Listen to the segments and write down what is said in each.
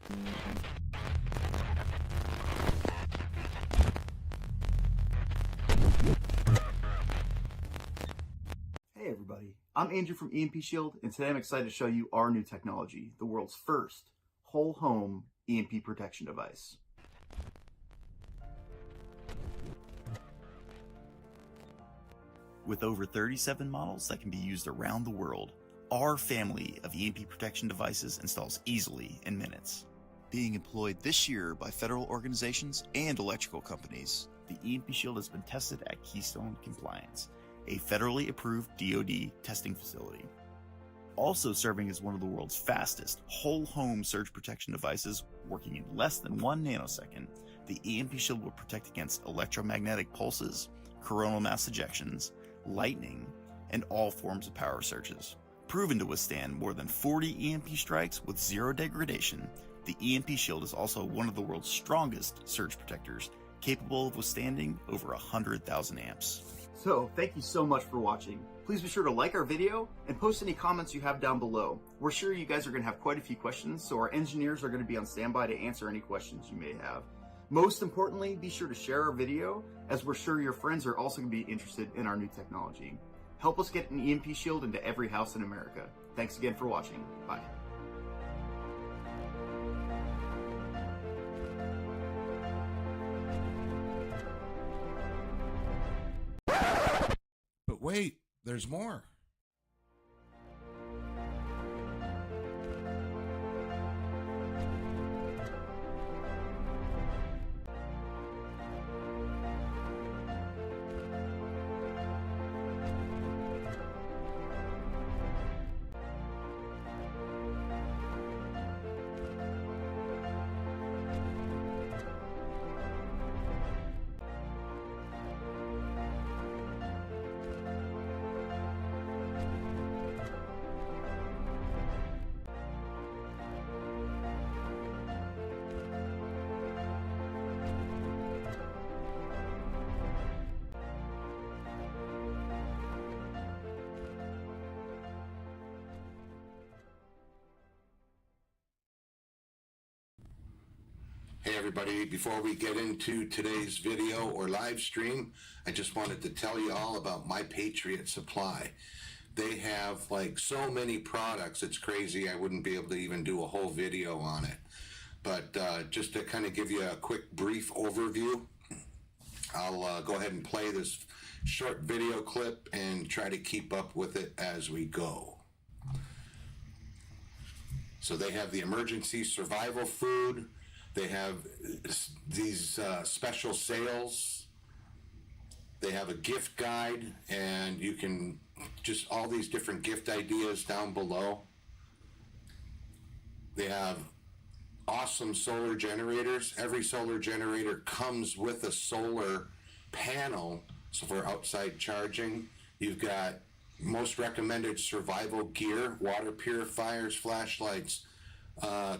Hey everybody, I'm Andrew from EMP Shield, and today I'm excited to show you our new technology, the world's first whole home EMP protection device. With over 37 models that can be used around the world, our family of EMP protection devices installs easily in minutes. Being employed this year by federal organizations and electrical companies, the EMP Shield has been tested at Keystone Compliance, a federally approved DoD testing facility. Also serving as one of the world's fastest whole home surge protection devices, working in less than 1 nanosecond, the EMP Shield will protect against electromagnetic pulses, coronal mass ejections, lightning, and all forms of power surges. Proven to withstand more than 40 EMP strikes with zero degradation, the EMP Shield is also one of the world's strongest surge protectors, capable of withstanding over 100,000 amps. So, thank you so much for watching. Please be sure to like our video and post any comments you have down below. We're sure you guys are going to have quite a few questions, so our engineers are going to be on standby to answer any questions you may have. Most importantly, be sure to share our video, as we're sure your friends are also going to be interested in our new technology. Help us get an EMP Shield into every house in America. Thanks again for watching. Bye. But wait, there's more. Hey everybody, before we get into today's video or live stream, I just wanted to tell you all about MyPatriotSupply. They have like so many products, it's crazy. I wouldn't be able to even do a whole video on it. But just to kind of give you a quick brief overview, I'll go ahead and play this short video clip and try to keep up with it as we go. So they have the emergency survival food. They have these special sales. They have a gift guide, and you can just all these different gift ideas down below. They have awesome solar generators. Every solar generator comes with a solar panel, so for outside charging. You've got most recommended survival gear, water purifiers, flashlights,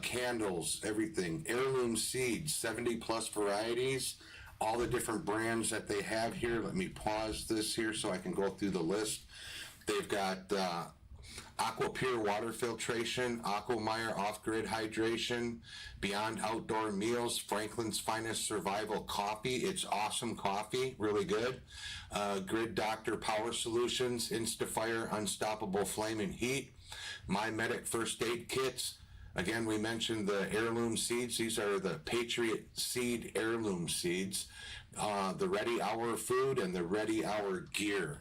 candles, everything. Heirloom seeds, 70 plus varieties, all the different brands that they have here. Let me pause this here so I can go through the list. They've got AquaPure water filtration, Aquameyer off-grid hydration, Beyond Outdoor Meals, Franklin's Finest Survival Coffee. It's awesome coffee, really good. Grid Doctor Power Solutions, Instafire Unstoppable Flame and Heat, MyMedic First Aid Kits. Again, we mentioned the heirloom seeds. These are the Patriot Seed heirloom seeds. The Ready Hour food and the Ready Hour gear.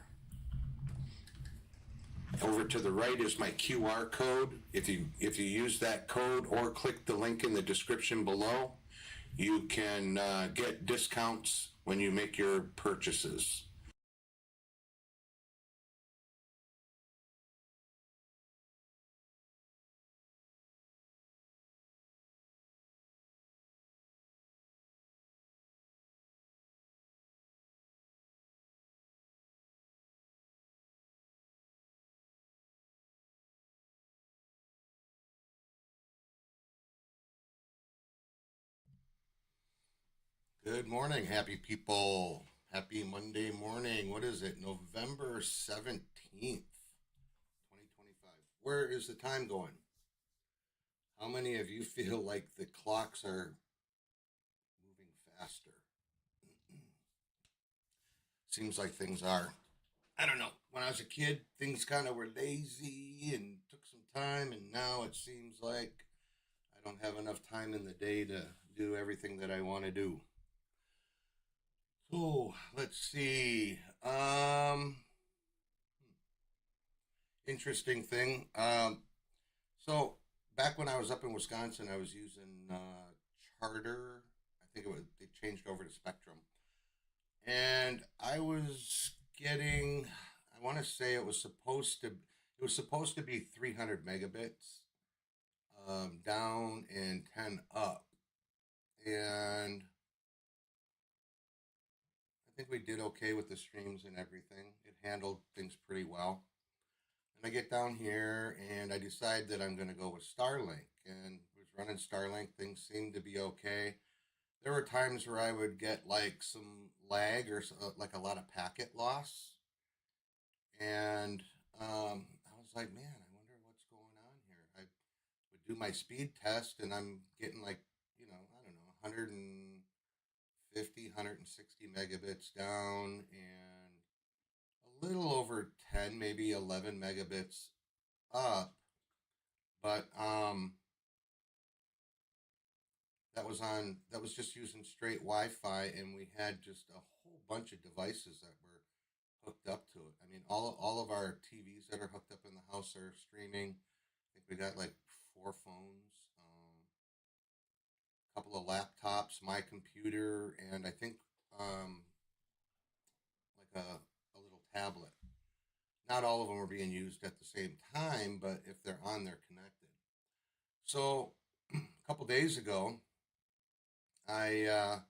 Over to the right is my QR code. If you use that code or click the link in the description below, you can get discounts when you make your purchases. Good morning, happy people. Happy Monday morning. What is it? November 17th, 2025. Where is the time going? How many of you feel like the clocks are moving faster? Seems like things are. I don't know. When I was a kid, things kind of were lazy and took some time, and now it seems like I don't have enough time in the day to do everything that I want to do. So let's see. Interesting thing. So back when I was up in Wisconsin, I was using Charter. I think they changed over to Spectrum, and I was getting. I want to say it was supposed to be 300 megabits down and 10 up, and I think we did okay with the streams and everything. It handled things pretty well. And I get down here and I decide that I'm going to go with Starlink. And was running Starlink. Things seemed to be okay. There were times where I would get like some lag or like a lot of packet loss. And I was like, man, I wonder what's going on here. I would do my speed test and I'm getting like, I don't know, 150, 160 megabits down and a little over 10, maybe 11 megabits up. But that was just using straight Wi-Fi, and we had just a whole bunch of devices that were hooked up to it. I mean, all of our TVs that are hooked up in the house are streaming. I think we got like 4 phones, a couple of laptops, my computer, and I think like a little tablet. Not all of them are being used at the same time, but if they're on, they're connected. So a couple days ago, I was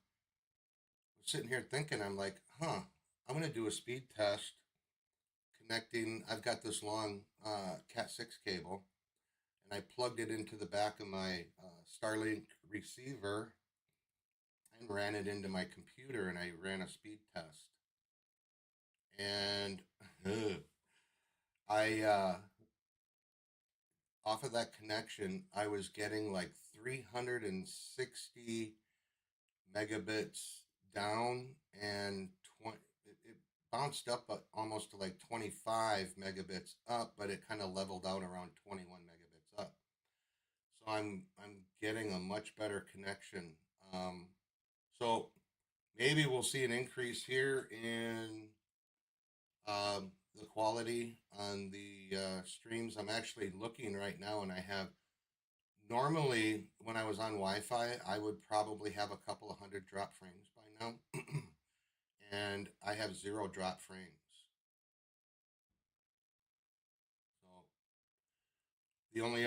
sitting here thinking, I'm like, I'm going to do a speed test connecting. I've got this long Cat 6 cable, and I plugged it into the back of my Starlink receiver and ran it into my computer, and I ran a speed test. And I off of that connection, I was getting like 360 megabits down and it bounced up almost to like 25 megabits up, but it kind of leveled out around 21 megabits up. So I'm getting a much better connection. So maybe we'll see an increase here in the quality on the streams. I'm actually looking right now, and I have normally when I was on Wi-Fi, I would probably have a couple of hundred drop frames by now, and I have 0 drop frames. So the only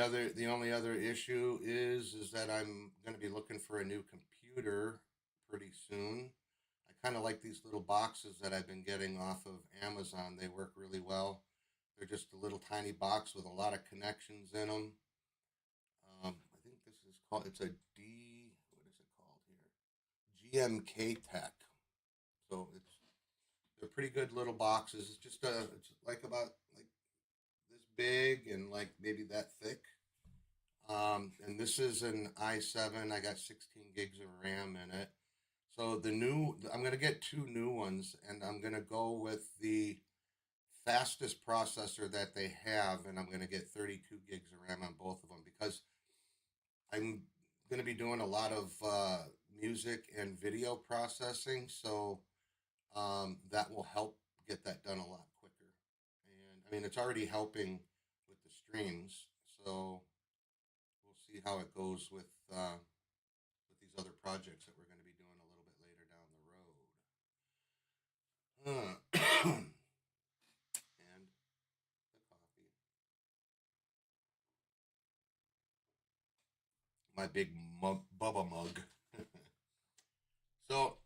other issue is that I'm going to be looking for a new computer pretty soon. I kind of like these little boxes that I've been getting off of Amazon. They work really well. They're just a little tiny box with a lot of connections in them. I think this is called, it's a what is it called here? GMK Tech. So they're pretty good little boxes. It's just it's like about like this big and like maybe that thick. And this is an i7. I got 16 gigs of RAM in it. So I'm going to get 2 new ones, and I'm going to go with the fastest processor that they have, and I'm going to get 32 gigs of RAM on both of them because I'm going to be doing a lot of music and video processing, so that will help get that done a lot quicker. And I mean, it's already helping with the streams, so we'll see how it goes with these other projects that we're going to be doing a little bit later down the road. And the coffee. My big Bubba mug. So,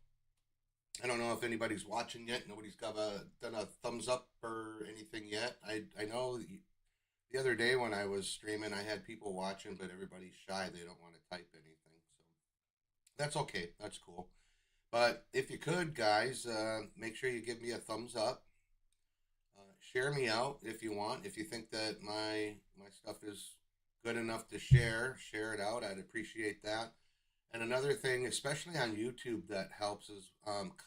I don't know if anybody's watching yet. Nobody's done a thumbs up or anything yet. I know the other day when I was streaming, I had people watching, but everybody's shy. They don't want to type anything. So, that's okay. That's cool. But if you could, guys, make sure you give me a thumbs up. Share me out if you want. If you think that my stuff is good enough to share it out, I'd appreciate that. And another thing, especially on YouTube, that helps is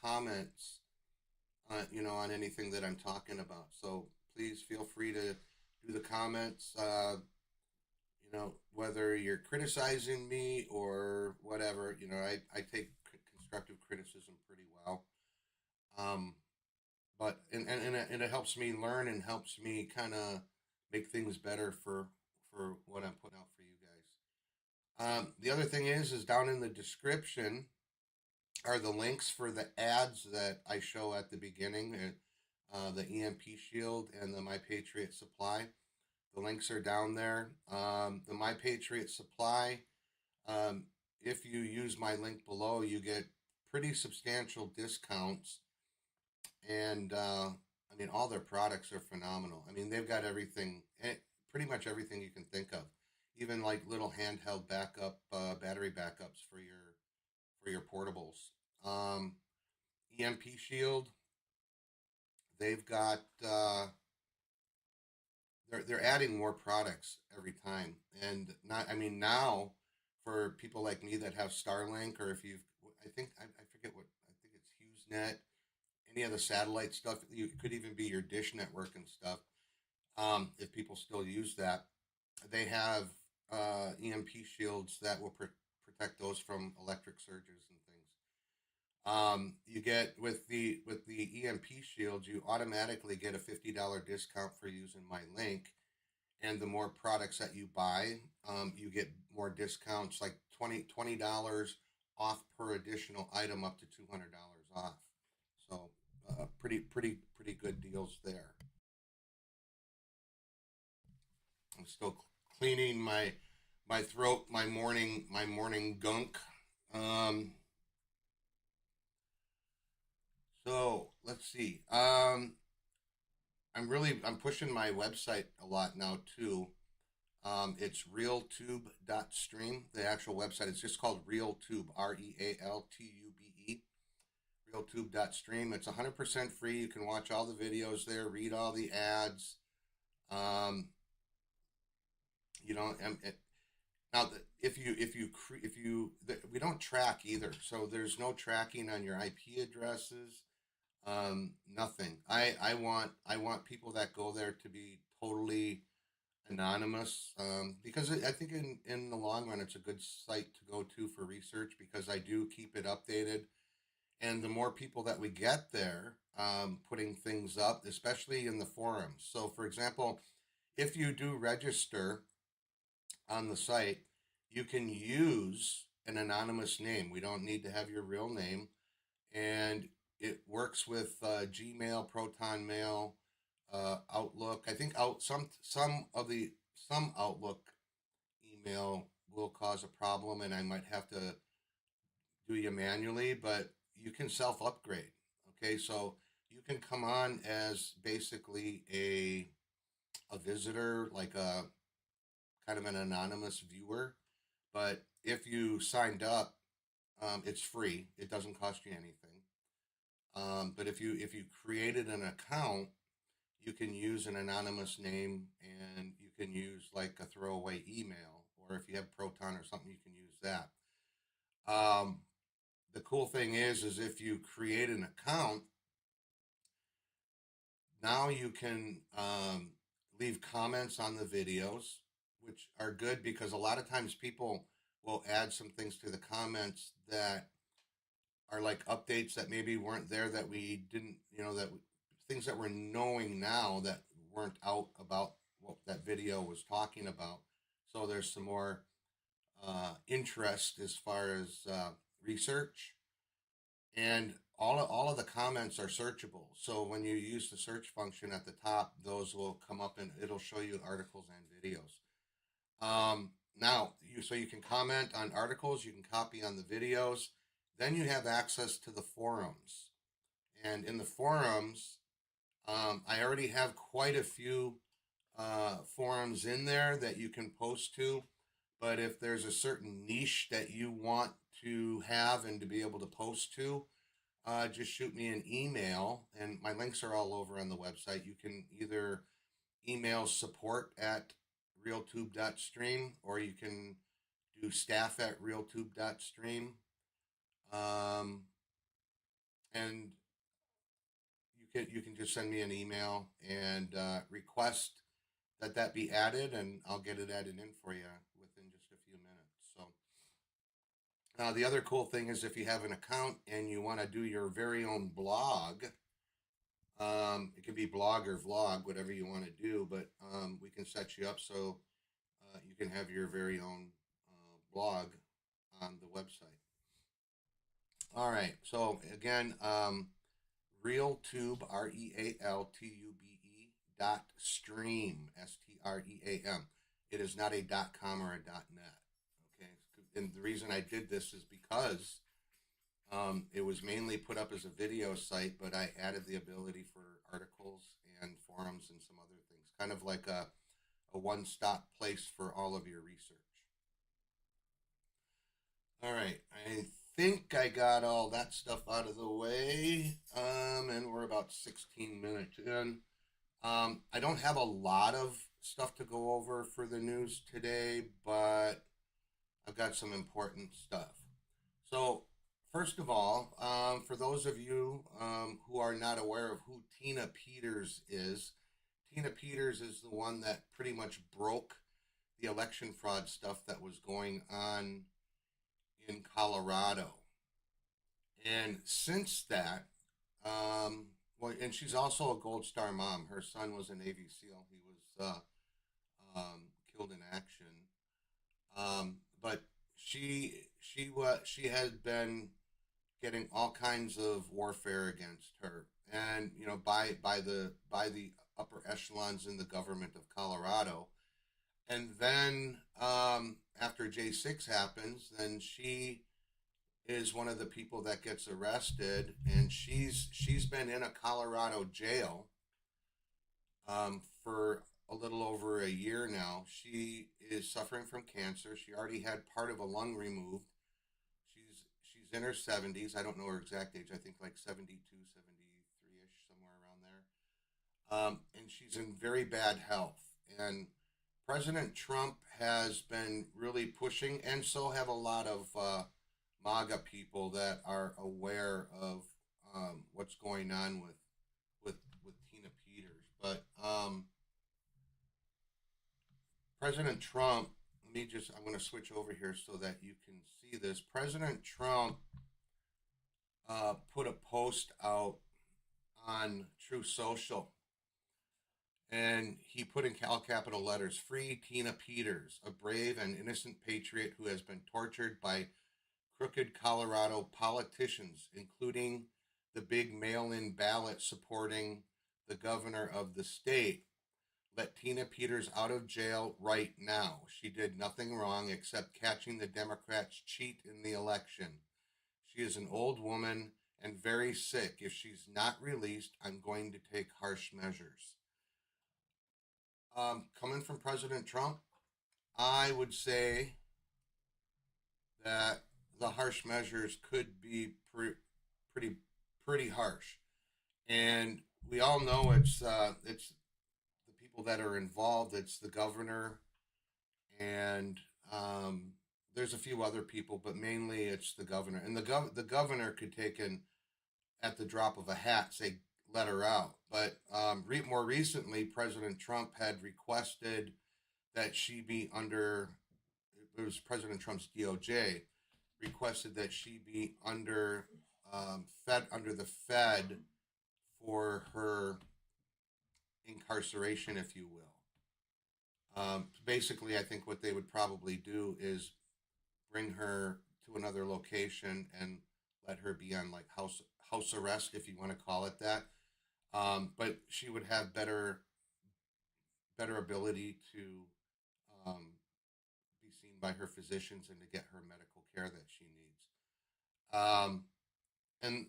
comments, on anything that I'm talking about. So please feel free to do the comments. Whether you're criticizing me or whatever, I take constructive criticism pretty well. Um, but it helps me learn and helps me kind of make things better for what I'm putting out for you guys. The other thing is down in the description are the links for the ads that I show at the beginning, the EMP Shield and the MyPatriotSupply. The links are down there. The MyPatriotSupply, if you use my link below, you get pretty substantial discounts. And I mean, all their products are phenomenal. I mean, they've got everything, pretty much everything you can think of, even like little handheld backup, battery backups for your portables. EMP Shield, they've got they're adding more products every time, and not I mean now for people like me that have Starlink, or if you've I forget what I think it's HughesNet, any of the satellite stuff. It could even be your dish network and stuff. If people still use that, they have EMP shields that will protect those from electric surges and things. You get with the EMP shield, you automatically get a $50 discount for using my link, and the more products that you buy, you get more discounts, like $20 off per additional item, up to $200 off. So pretty good deals there. I'm still cleaning my throat, my morning gunk. So let's see. I'm pushing my website a lot now too. It's realtube.stream. The actual website is just called RealTube, RealTube, realtube.stream. It's 100% free. You can watch all the videos there, read all the ads. Now, we don't track either, so there's no tracking on your IP addresses. Nothing. I want people that go there to be totally anonymous, because I think in the long run it's a good site to go to for research, because I do keep it updated, and the more people that we get there, putting things up, especially in the forums. So for example, if you do register on the site, you can use an anonymous name. We don't need to have your real name, and it works with Gmail, Proton Mail, Outlook. I think some Outlook email will cause a problem, and I might have to do you manually, but you can self upgrade. Okay, so you can come on as basically a visitor, like a kind of an anonymous viewer. But if you signed up, it's free. It doesn't cost you anything. But if you created an account, you can use an anonymous name, and you can use like a throwaway email, or if you have Proton or something, you can use that. The cool thing is if you create an account, now you can leave comments on the videos, which are good, because a lot of times people will add some things to the comments that are like updates that maybe weren't there, that we didn't, things that we're knowing now that weren't out about what that video was talking about. So there's some more interest as far as research, and all of the comments are searchable. So when you use the search function at the top, those will come up and it'll show you articles and videos. Now, you can comment on articles, you can copy on the videos, then you have access to the forums. And in the forums, I already have quite a few forums in there that you can post to. But if there's a certain niche that you want to have and to be able to post to, just shoot me an email, and my links are all over on the website. You can either email support at realtube.stream, or you can do staff@realtube.stream. And you can just send me an email and request that be added, and I'll get it added in for you within just a few minutes. So the other cool thing is, if you have an account and you want to do your very own blog, it can be blog or vlog, whatever you want to do, but we can set you up so you can have your very own blog on the website. All right. So again, RealTube, RealTube.stream, STREAM. It is not a .com or a .net. Okay. And the reason I did this is because it was mainly put up as a video site, but I added the ability for articles and forums and some other things, kind of like a one-stop place for all of your research. All right, I think I got all that stuff out of the way, and we're about 16 minutes in. I don't have a lot of stuff to go over for the news today, but I've got some important stuff. So, first of all, for those of you who are not aware of who Tina Peters is the one that pretty much broke the election fraud stuff that was going on in Colorado. And since that, well, and she's also a Gold Star mom. Her son was a Navy SEAL. He was killed in action. But she had been getting all kinds of warfare against her, and by the upper echelons in the government of Colorado. And then after J6 happens, then she is one of the people that gets arrested, and she's been in a Colorado jail for a little over a year now. She is suffering from cancer. She already had part of a lung removed. She's in her 70s. I don't know her exact age. I think like 72, 73-ish, somewhere around there. And she's in very bad health. And President Trump has been really pushing, and so have a lot of MAGA people that are aware of what's going on with Tina Peters. But President Trump, I'm going to switch over here so that you can see this. President Trump put a post out on True Social, and he put in all capital letters, "Free Tina Peters, a brave and innocent patriot who has been tortured by crooked Colorado politicians, including the big mail-in ballot supporting the governor of the state. Let Tina Peters out of jail right now. She did nothing wrong except catching the Democrats cheat in the election. She is an old woman and very sick. If she's not released, I'm going to take harsh measures." Coming from President Trump, I would say that the harsh measures could be pretty harsh, and we all know it's the people that are involved. It's the governor, and there's a few other people, but mainly it's the governor. And the governor could take in at the drop of a hat, say, let her out. But more recently, President Trump had requested that she be under. It was President Trump's DOJ requested that she be under the Fed for her incarceration, if you will. Basically, I think what they would probably do is bring her to another location and let her be on like house arrest, if you want to call it that. But she would have better ability to be seen by her physicians and to get her medical care that she needs. And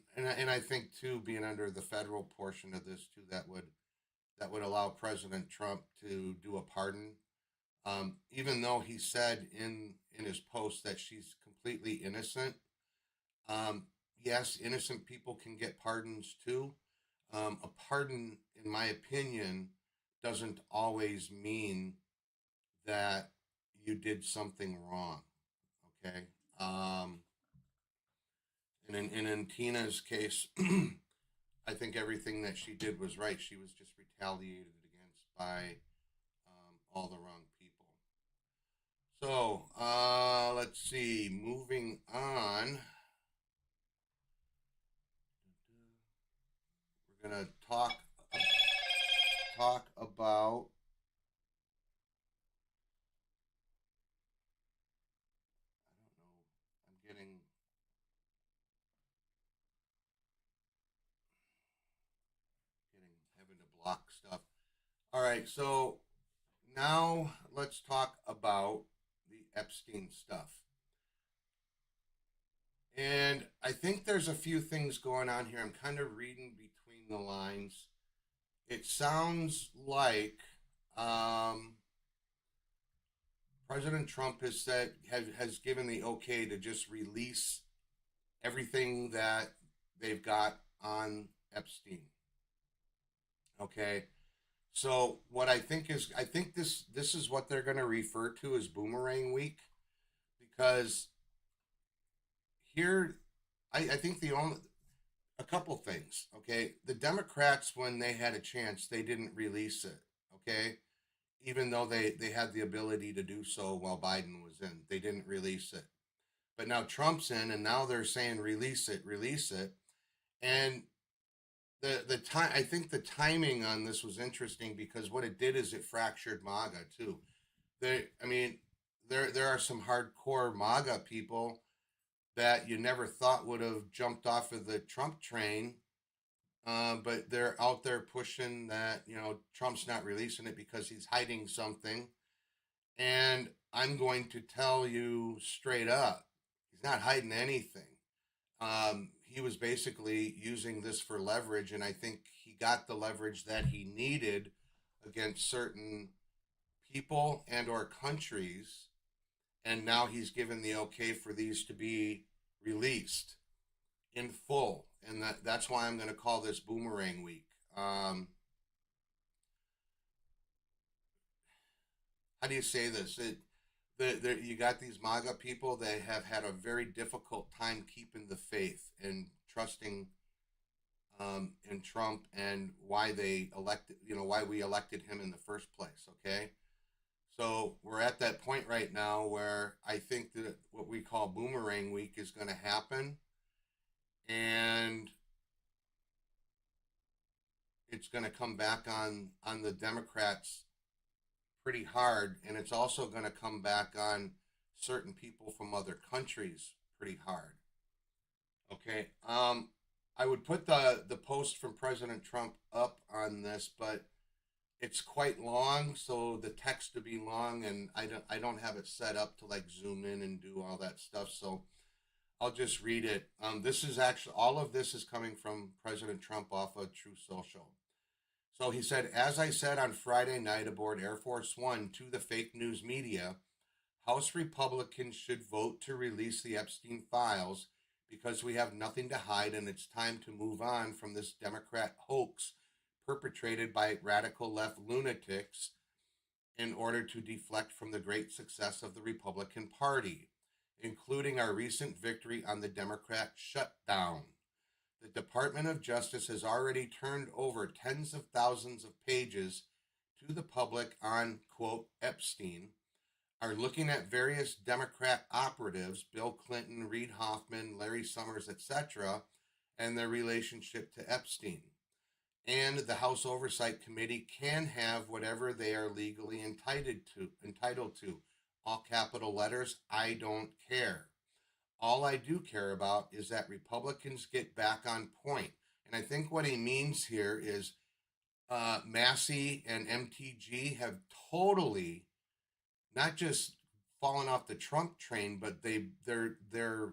I think too, being under the federal portion of this too, that would allow President Trump to do a pardon. Even though he said in his post that she's completely innocent. Yes, innocent people can get pardons too. A pardon, in my opinion, doesn't always mean that you did something wrong. Okay. And in Tina's case, I think everything that she did was right. She was just retaliated against by all the wrong people. So let's see. Moving on, we're gonna talk about. I don't know. I'm having to block stuff. All right, so now let's talk about the Epstein stuff. And I think there's a few things going on here. I'm kind of reading between the lines. It sounds like President Trump has given the okay to just release everything that they've got on Epstein. Okay. So what I think this is what they're going to refer to as Boomerang Week, because here I think a couple things. Okay, the Democrats, when they had a chance, they didn't release it. Okay, even though they had the ability to do so while Biden was in, they didn't release it. But now Trump's in, and now they're saying release it, and the time, I think the timing on this was interesting, because what it did is it fractured MAGA too. I mean, there are some hardcore MAGA people that you never thought would have jumped off of the Trump train, but they're out there pushing that, Trump's not releasing it because he's hiding something. And I'm going to tell you straight up, he's not hiding anything. He was basically using this for leverage, and I think he got the leverage that he needed against certain people and or countries, and now he's given the okay for these to be released in full, and that's why I'm going to call this Boomerang Week. How do you say this? You got these MAGA people that have had a very difficult time keeping the faith and trusting in Trump, and why why we elected him in the first place. Okay, so we're at that point right now where I think that what we call Boomerang Week is going to happen, and it's going to come back on the Democrats pretty hard, and it's also going to come back on certain people from other countries pretty hard. Okay, I would put the post from President Trump up on this, but it's quite long, so the text to be long, and I don't have it set up to like zoom in and do all that stuff, so I'll just read it. This is actually, all of this is coming from President Trump off of True Social. So he said, as I said on Friday night aboard Air Force One to the fake news media, House Republicans should vote to release the Epstein files because we have nothing to hide, and it's time to move on from this Democrat hoax perpetrated by radical left lunatics in order to deflect from the great success of the Republican Party, including our recent victory on the Democrat shutdown. The Department of Justice has already turned over tens of thousands of pages to the public on, quote, Epstein, are looking at various Democrat operatives, Bill Clinton, Reid Hoffman, Larry Summers, etc., and their relationship to Epstein. And the House Oversight Committee can have whatever they are legally entitled to. All capital letters, I don't care. All I do care about is that Republicans get back on point. And I think what he means here is Massey and MTG have totally not just fallen off the Trump train, but they're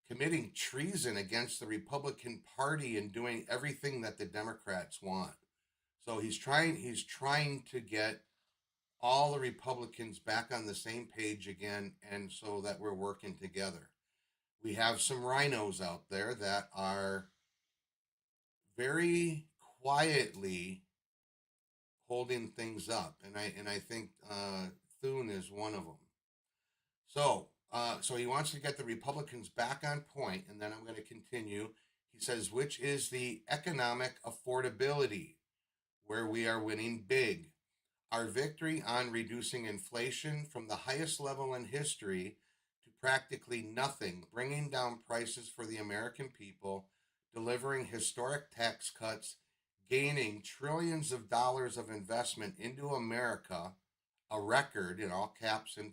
committing treason against the Republican Party and doing everything that the Democrats want. So he's trying to get all the Republicans back on the same page again, and so that we're working together. We have some rhinos out there that are very quietly holding things up, and I think Thune is one of them. So he wants to get the Republicans back on point, and then I'm going to continue. He says, which is the economic affordability, where we are winning big. Our victory on reducing inflation from the highest level in history to practically nothing, bringing down prices for the American people, delivering historic tax cuts, gaining trillions of dollars of investment into America, a record in all caps and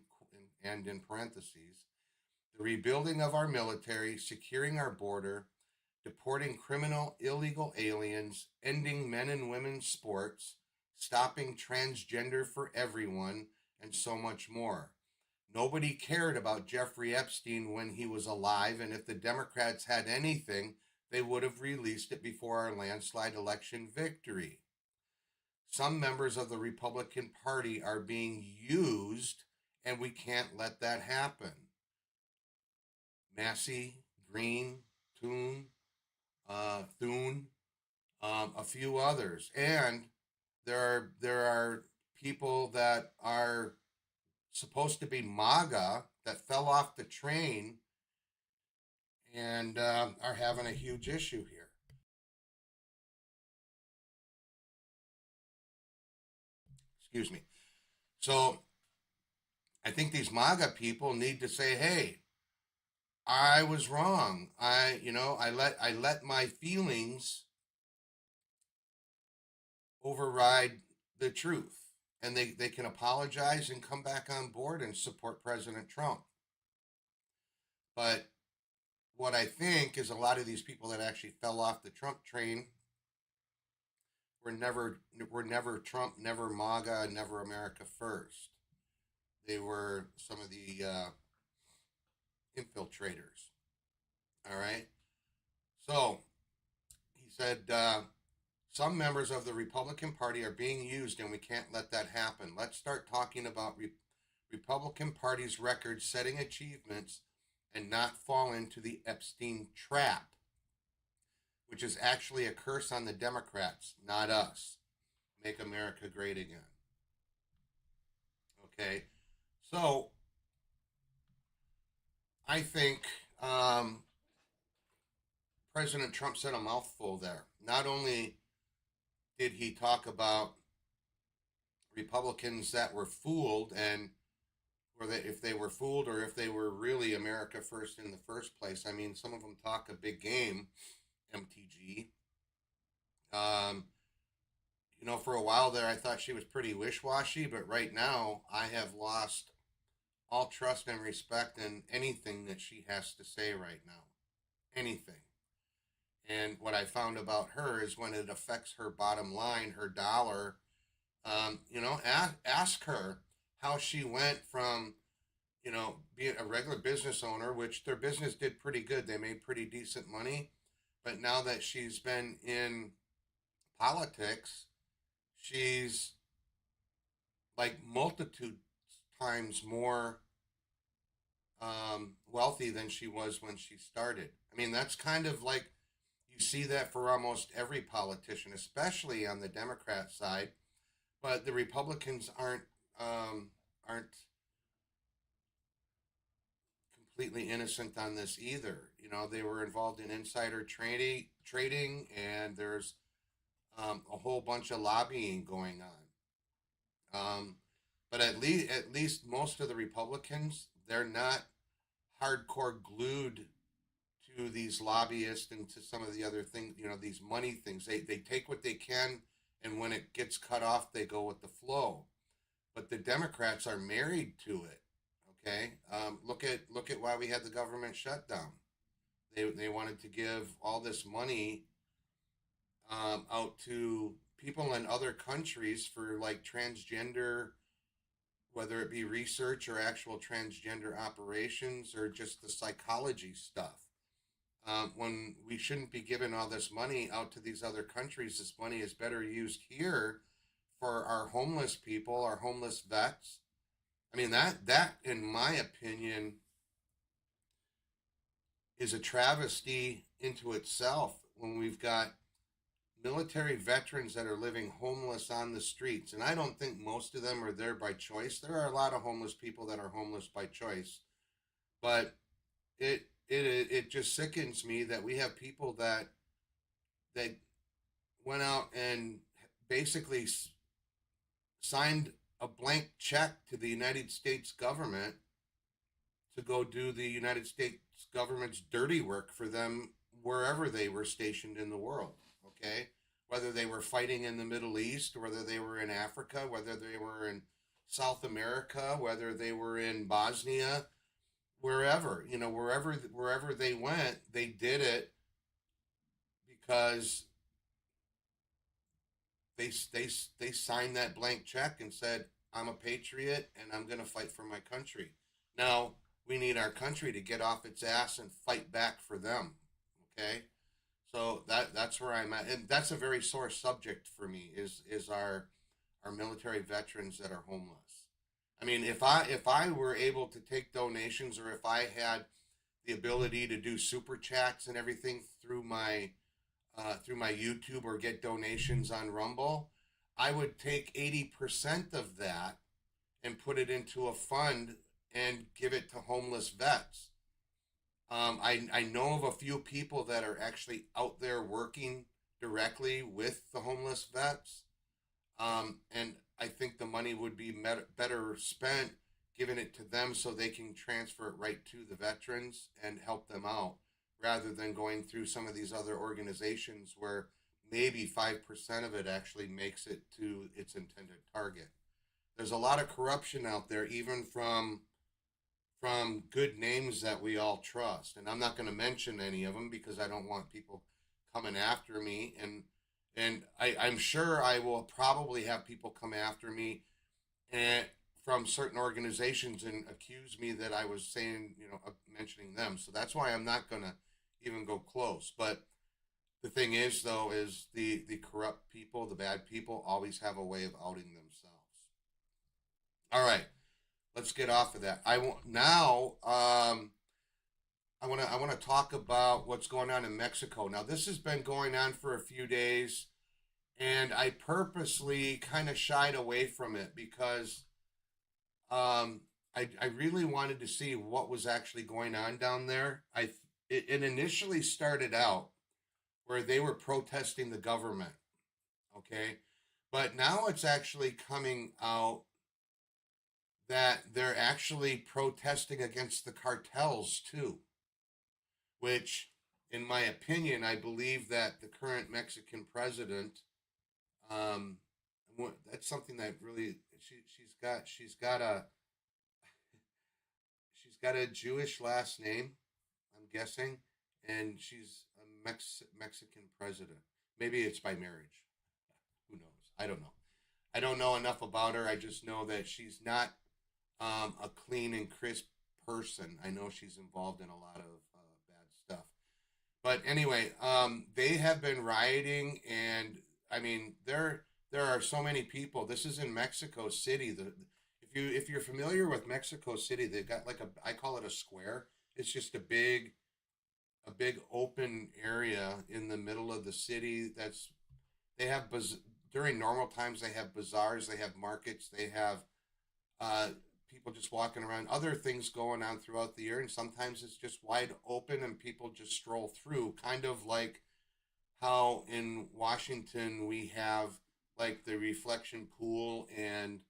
in parentheses, the rebuilding of our military, securing our border, deporting criminal illegal aliens, ending men and women's sports, stopping transgender for everyone, and so much more. Nobody cared about Jeffrey Epstein when he was alive, and if the Democrats had anything, they would have released it before our landslide election victory. Some members of the Republican Party are being used, and we can't let that happen. Massey, Green, Thune, a few others. And there are people that are supposed to be MAGA that fell off the train and are having a huge issue here. Excuse me. So I think these MAGA people need to say, hey, I was wrong. I let my feelings override the truth. And they can apologize and come back on board and support President Trump. But what I think is a lot of these people that actually fell off the Trump train were never Trump, never MAGA, never America First. They were some of the infiltrators. All right. So he said, some members of the Republican Party are being used, and we can't let that happen. Let's start talking about Republican Party's record-setting achievements and not fall into the Epstein trap, which is actually a curse on the Democrats, not us. Make America great again. Okay, so I think President Trump said a mouthful there. Not only did he talk about Republicans that were fooled, and if they were fooled or if they were really America First in the first place. I mean, some of them talk a big game, MTG. For a while there, I thought she was pretty wish-washy, but right now, I have lost all trust and respect in anything that she has to say right now. Anything. And what I found about her is when it affects her bottom line, her dollar, ask her how she went from, being a regular business owner, which their business did pretty good. They made pretty decent money. But now that she's been in politics, she's like multitude times more wealthy than she was when she started. I mean, that's kind of like, you see that for almost every politician, especially on the Democrat side. But the Republicans aren't completely innocent on this either. They were involved in insider trading, and there's a whole bunch of lobbying going on. But at least most of the Republicans, they're not hardcore glued to these lobbyists and to some of the other things, these money things. They take what they can, and when it gets cut off, they go with the flow. But the Democrats are married to it. Okay, look at why we had the government shutdown. They wanted to give all this money out to people in other countries for like transgender, whether it be research or actual transgender operations or just the psychology stuff. When we shouldn't be giving all this money out to these other countries, this money is better used here for our homeless people, our homeless vets. I mean, that in my opinion is a travesty into itself, when we've got military veterans that are living homeless on the streets. And I don't think most of them are there by choice. There are a lot of homeless people that are homeless by choice. But it just sickens me that we have people that went out and basically signed a blank check to the United States government to go do the United States government's dirty work for them wherever they were stationed in the world. Okay, whether they were fighting in the Middle East, whether they were in Africa, whether they were in South America, whether they were in Bosnia, wherever, wherever they went, they did it because they signed that blank check and said, I'm a patriot and I'm going to fight for my country. Now, we need our country to get off its ass and fight back for them. Okay? So that's where I'm at. And that's a very sore subject for me is our military veterans that are homeless. I mean, if I were able to take donations, or if I had the ability to do super chats and everything through my YouTube, or get donations on Rumble, I would take 80% of that and put it into a fund and give it to homeless vets. I know of a few people that are actually out there working directly with the homeless vets. And I think the money would be better spent giving it to them so they can transfer it right to the veterans and help them out, rather than going through some of these other organizations where maybe 5% of it actually makes it to its intended target. There's a lot of corruption out there, even from good names that we all trust. And I'm not going to mention any of them because I don't want people coming after me. And I'm sure I will probably have people come after me and from certain organizations and accuse me that I was saying, mentioning them. So that's why I'm not going to even go close. But the thing is, though, is the corrupt people, the bad people, always have a way of outing themselves. All right, let's get off of that. I want to talk about what's going on in Mexico. Now, this has been going on for a few days, and I purposely kind of shied away from it because I really wanted to see what was actually going on down there. It initially started out where they were protesting the government, okay? But now it's actually coming out that they're actually protesting against the cartels too, which, in my opinion, I believe that the current Mexican president, that's something that really, she's got a Jewish last name, I'm guessing, and she's a Mexican president. Maybe it's by marriage. Who knows? I don't know. I don't know enough about her. I just know that she's not a clean and crisp person. I know she's involved in a lot of bad stuff. But anyway, they have been rioting, and I mean, there are so many people. This is in Mexico City. If you're familiar with Mexico City, they've got like I call it a square. It's just a big open area in the middle of the city. They have during normal times, they have bazaars, they have markets, they have people just walking around, other things going on throughout the year, and sometimes it's just wide open and people just stroll through, kind of like how in Washington we have like the reflection pool, and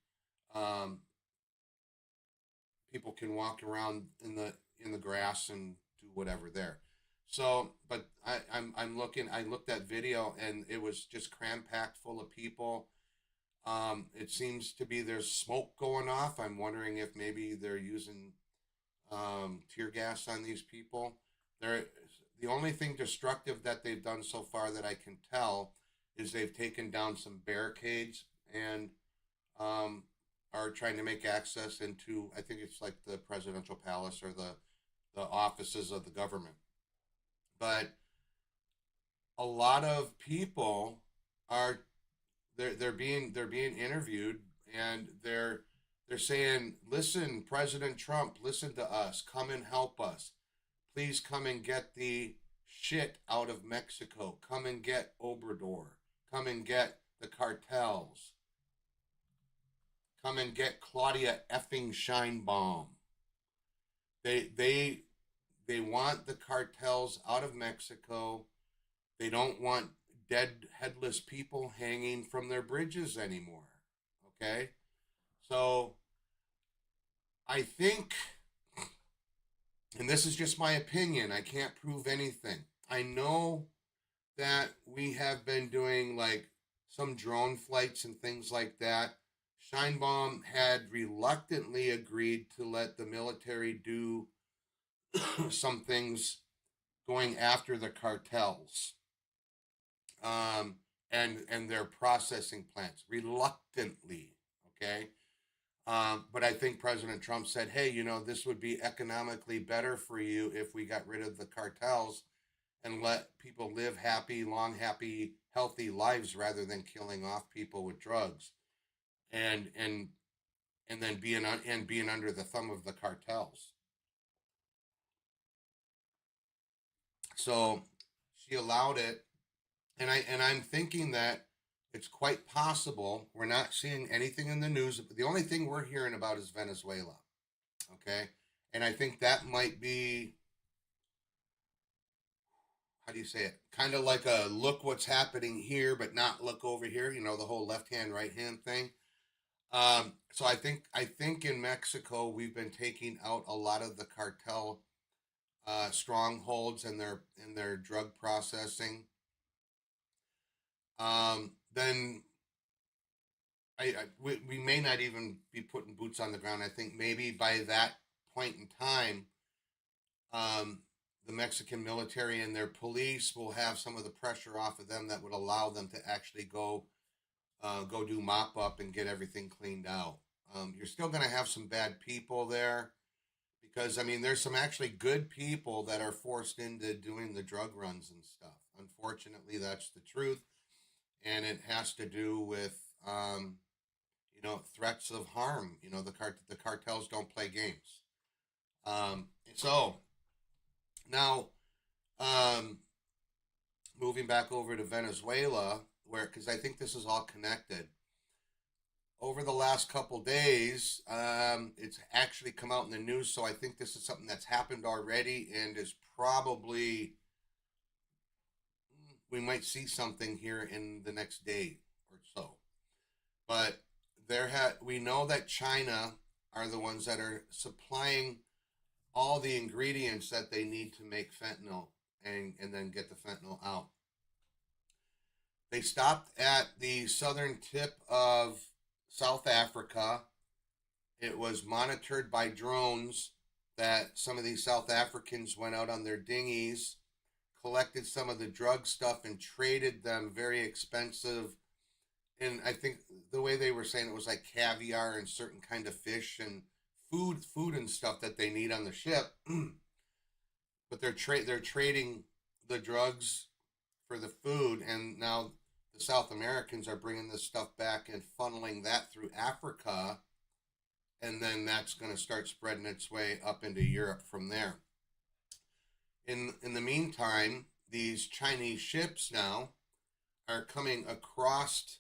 people can walk around in the grass and do whatever there. So, but I looked at video and it was just cram packed full of people. It seems to be there's smoke going off. I'm wondering if maybe they're using tear gas on these people. The only thing destructive that they've done so far that I can tell is they've taken down some barricades and are trying to make access into, I think it's like the presidential palace or the offices of the government. But a lot of people are they're being interviewed, and they're saying, listen, President Trump, listen to us, come and help us, please come and get the shit out of Mexico. Come and get Obrador. Come and get the cartels. Come and get Claudia effing Scheinbaum. They want the cartels out of Mexico. They don't want dead, headless people hanging from their bridges anymore. Okay? So, I think, and this is just my opinion, I can't prove anything. I know that we have been doing like some drone flights and things like that. Scheinbaum had reluctantly agreed to let the military do some things going after the cartels and their processing plants reluctantly. Okay. But I think President Trump said, hey, you know, this would be economically better for you if we got rid of the cartels and let people live happy, long, happy, healthy lives rather than killing off people with drugs and then being under the thumb of the cartels. So she allowed it, and I'm thinking that it's quite possible. We're not seeing anything in the news. The only thing we're hearing about is Venezuela. Okay. And I think that might be, how do you say it? Kind of like a look what's happening here, but not look over here. You know, the whole left hand, right hand thing. So I think in Mexico, we've been taking out a lot of the cartel strongholds and their drug processing. Then we may not even be putting boots on the ground. I think maybe by that point in time, the Mexican military and their police will have some of the pressure off of them that would allow them to actually go do mop up and get everything cleaned out. You're still going to have some bad people there because, I mean, there's some actually good people that are forced into doing the drug runs and stuff. Unfortunately, that's the truth. And it has to do with, you know, threats of harm. You know, the cartels don't play games. So now, moving back over to Venezuela, because I think this is all connected. Over the last couple days, it's actually come out in the news, so I think this is something that's happened already and is probably, we might see something here in the next day or so. But we know that China are the ones that are supplying all the ingredients that they need to make fentanyl and then get the fentanyl out. They stopped at the southern tip of South Africa. It was monitored by drones that some of these South Africans went out on their dinghies, collected some of the drug stuff and traded them very expensive. And I think the way they were saying it was like caviar and certain kind of fish and food and stuff that they need on the ship. But they're trading the drugs for the food, and now the South Americans are bringing this stuff back and funneling that through Africa, and then that's going to start spreading its way up into Europe from there. In the meantime, these Chinese ships now are coming across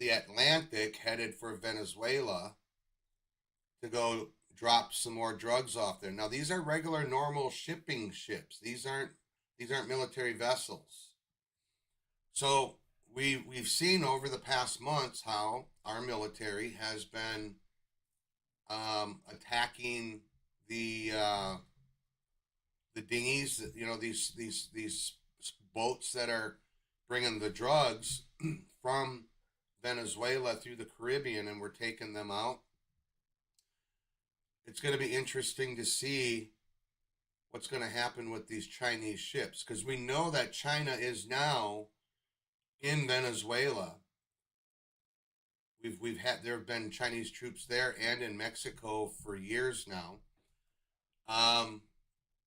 the Atlantic headed for Venezuela to go drop some more drugs off there. Now, these are regular, normal shipping ships. These aren't military vessels. So we've seen over the past months how our military has been attacking the dinghies, you know, these boats that are bringing the drugs from Venezuela through the Caribbean, and we're taking them out. It's going to be interesting to see what's going to happen with these Chinese ships, because we know that China is now in Venezuela. There have been Chinese troops there and in Mexico for years now.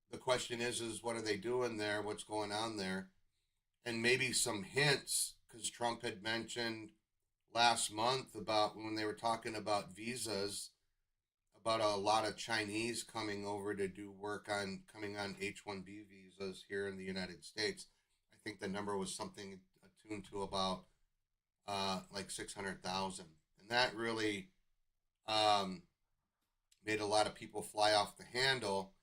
The question is what are they doing there? What's going on there? And maybe some hints, because Trump had mentioned last month about when they were talking about visas, about a lot of Chinese coming over to do work on coming on H-1B visas here in the United States. I think the number was something attuned to about like 600,000, and that really made a lot of people fly off the handle.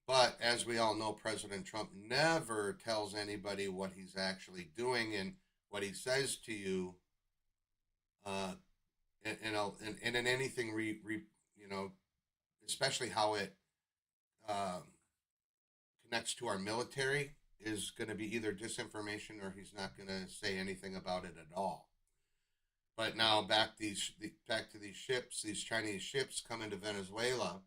But as we all know, President Trump never tells anybody what he's actually doing, and what he says to you, and in anything, especially how it connects to our military, is going to be either disinformation or he's not going to say anything about it at all. But now back to these ships, these Chinese ships come into Venezuela.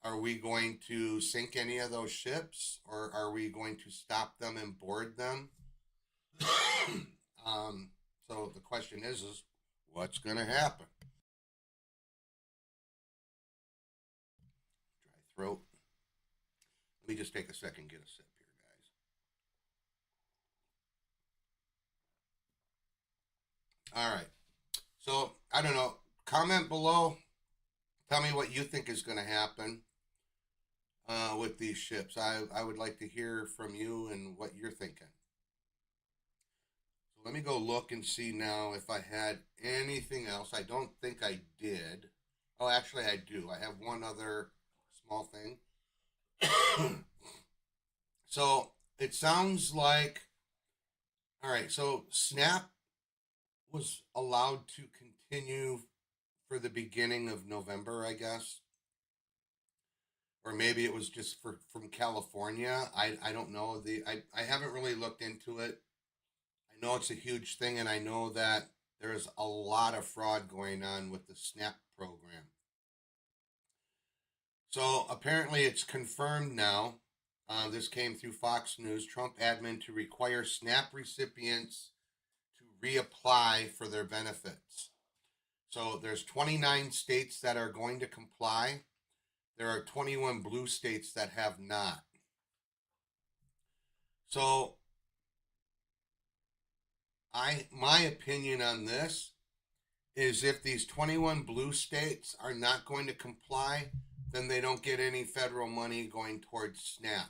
Are we going to sink any of those ships, or are we going to stop them and board them? So the question is what's going to happen? Dry throat. Let me just take a second and get a sip here, guys. All right. So, I don't know. Comment below. Tell me what you think is going to happen with these ships. I would like to hear from you and what you're thinking. So let me go look and see now if I had anything else. I don't think I did. Oh, actually I do. I have one other small thing. So it sounds like, all right, so SNAP was allowed to continue for the beginning of November, I guess. Or maybe it was just from California. I don't know. I haven't really looked into it. I know it's a huge thing, and I know that there's a lot of fraud going on with the SNAP program. So apparently it's confirmed now. This came through Fox News. Trump admin to require SNAP recipients to reapply for their benefits. So there's 29 states that are going to comply. There are 21 blue states that have not. So my opinion on this is if these 21 blue states are not going to comply, then they don't get any federal money going towards SNAP.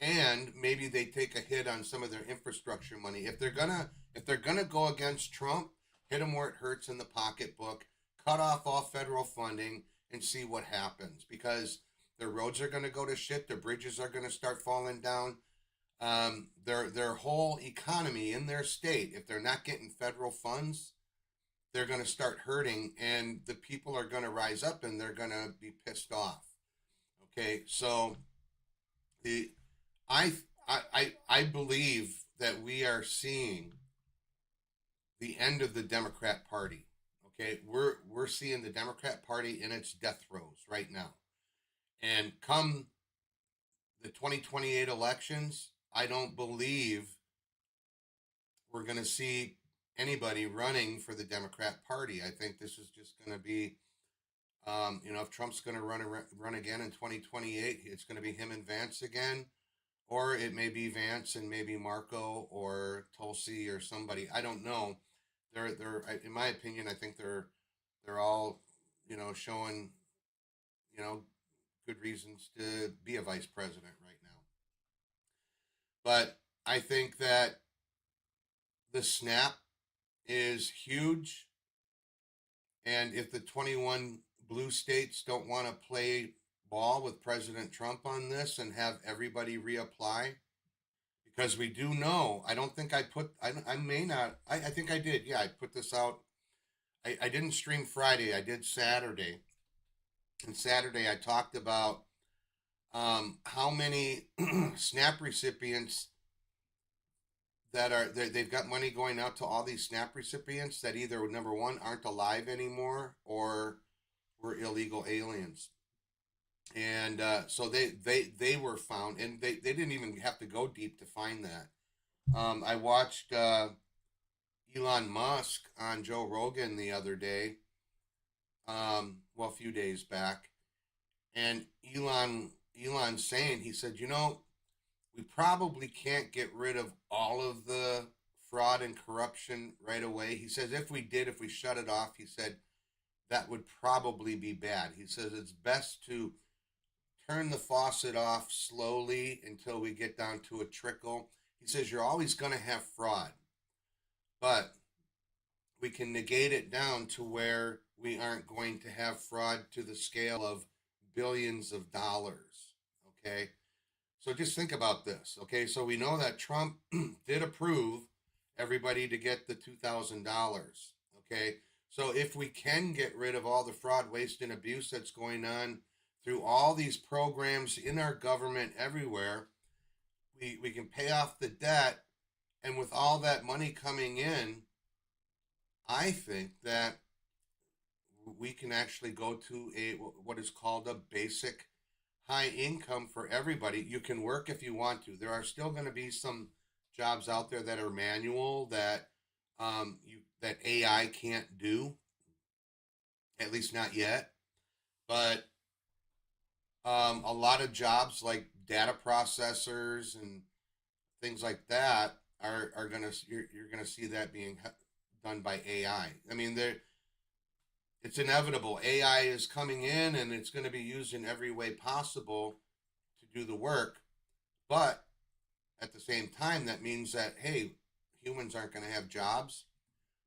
And maybe they take a hit on some of their infrastructure money. If they're gonna go against Trump, hit them where it hurts in the pocketbook, cut off all federal funding, and see what happens. Because their roads are going to go to shit, their bridges are going to start falling down. Their whole economy in their state, if they're not getting federal funds, they're going to start hurting, and the people are going to rise up and they're going to be pissed off. Okay, so I believe that we are seeing the end of the Democrat Party. Okay, we're seeing the Democrat Party in its death throes right now. And come the 2028 elections, I don't believe we're going to see anybody running for the Democrat Party. I think this is just going to be, if Trump's going to run again in 2028, it's going to be him and Vance again. Or it may be Vance and maybe Marco or Tulsi or somebody. I don't know. They're in my opinion, I think they're all, showing, good reasons to be a vice president right now. But I think that the SNAP is huge. And if the 21 blue states don't want to play ball with President Trump on this and have everybody reapply, because we do know, I don't think I think I did. Yeah, I put this out. I didn't stream Friday. I did Saturday. And Saturday I talked about how many SNAP recipients they've got money going out to all these SNAP recipients that either, number one, aren't alive anymore or were illegal aliens. And so they were found, and they didn't even have to go deep to find that. I watched Elon Musk on Joe Rogan the other day, a few days back, and Elon saying, he said, we probably can't get rid of all of the fraud and corruption right away. He says if we shut it off, he said, that would probably be bad. He says it's best to turn the faucet off slowly until we get down to a trickle. He says you're always going to have fraud, but we can negate it down to where we aren't going to have fraud to the scale of billions of dollars. Okay. So just think about this. Okay. So we know that Trump did approve everybody to get the $2,000. Okay. So if we can get rid of all the fraud, waste, and abuse that's going on through all these programs in our government everywhere, we can pay off the debt. And with all that money coming in, I think that we can actually go to what is called a basic high income for everybody. You can work if you want to. There are still going to be some jobs out there that are manual that that AI can't do, at least not yet. But a lot of jobs like data processors and things like that are gonna you're gonna see that being done by AI. I mean, it's inevitable. AI is coming in and it's going to be used in every way possible to do the work. But at the same time, that means that, hey, humans aren't going to have jobs.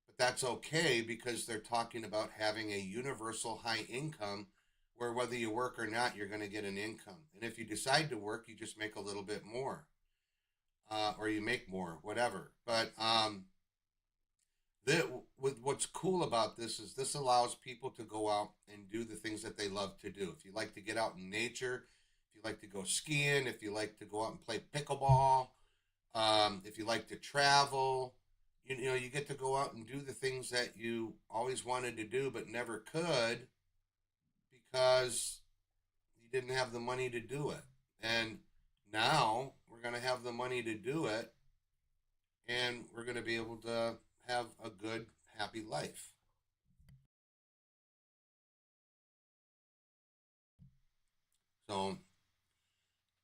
But that's okay because they're talking about having a universal high income where whether you work or not, you're going to get an income. And if you decide to work, you just make a little bit more. Or you make more, whatever. But what's cool about this is this allows people to go out and do the things that they love to do. If you like to get out in nature, if you like to go skiing, if you like to go out and play pickleball, if you like to travel, you know, you get to go out and do the things that you always wanted to do but never could because you didn't have the money to do it. And now we're going to have the money to do it, and we're going to be able to have a good, happy life. So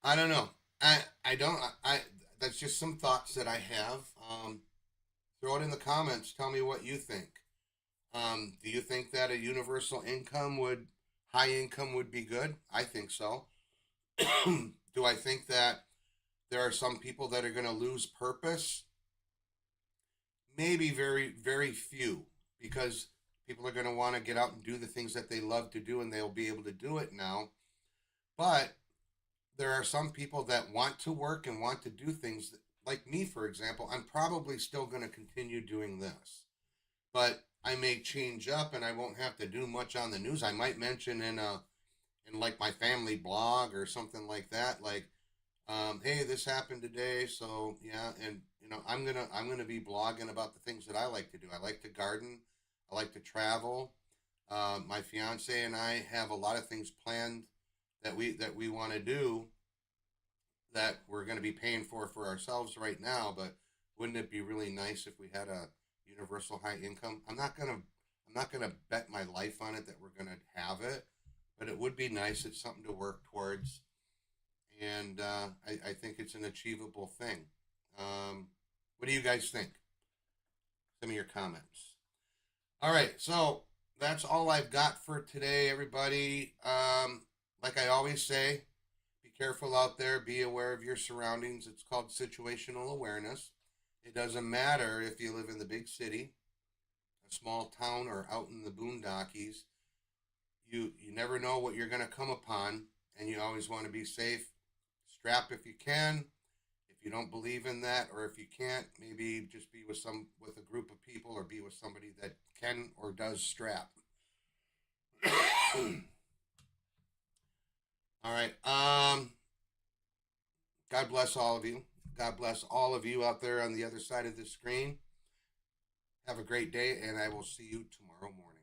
I don't know. I don't. That's just some thoughts that I have. Throw it in the comments. Tell me what you think. Do you think that a universal income high income would be good? I think so. Do I think that there are some people that are going to lose purpose? Maybe very, very few, because people are going to want to get out and do the things that they love to do, and they'll be able to do it now. But there are some people that want to work and want to do things like me, for example. I'm probably still going to continue doing this, but I may change up and I won't have to do much on the news. I might mention in like my family blog or something like that, like, hey, this happened today. So yeah. And you know, I'm going to be blogging about the things that I like to do. I like to garden. I like to travel. My fiance and I have a lot of things planned that we want to do that we're going to be paying for ourselves right now. But wouldn't it be really nice if we had a universal high income? I'm not going to bet my life on it that we're going to have it, but it would be nice. It's something to work towards. And I think it's an achievable thing. What do you guys think? Send me your comments. All right, so that's all I've got for today, everybody. Like I always say, be careful out there. Be aware of your surroundings. It's called situational awareness. It doesn't matter if you live in the big city, a small town, or out in the boondockies. You never know what you're going to come upon, and you always want to be safe. Strap if you can. If you don't believe in that, or if you can't, maybe just be with a group of people, or be with somebody that can or does strap. All right. God bless all of you. God bless all of you out there on the other side of the screen. Have a great day, and I will see you tomorrow morning.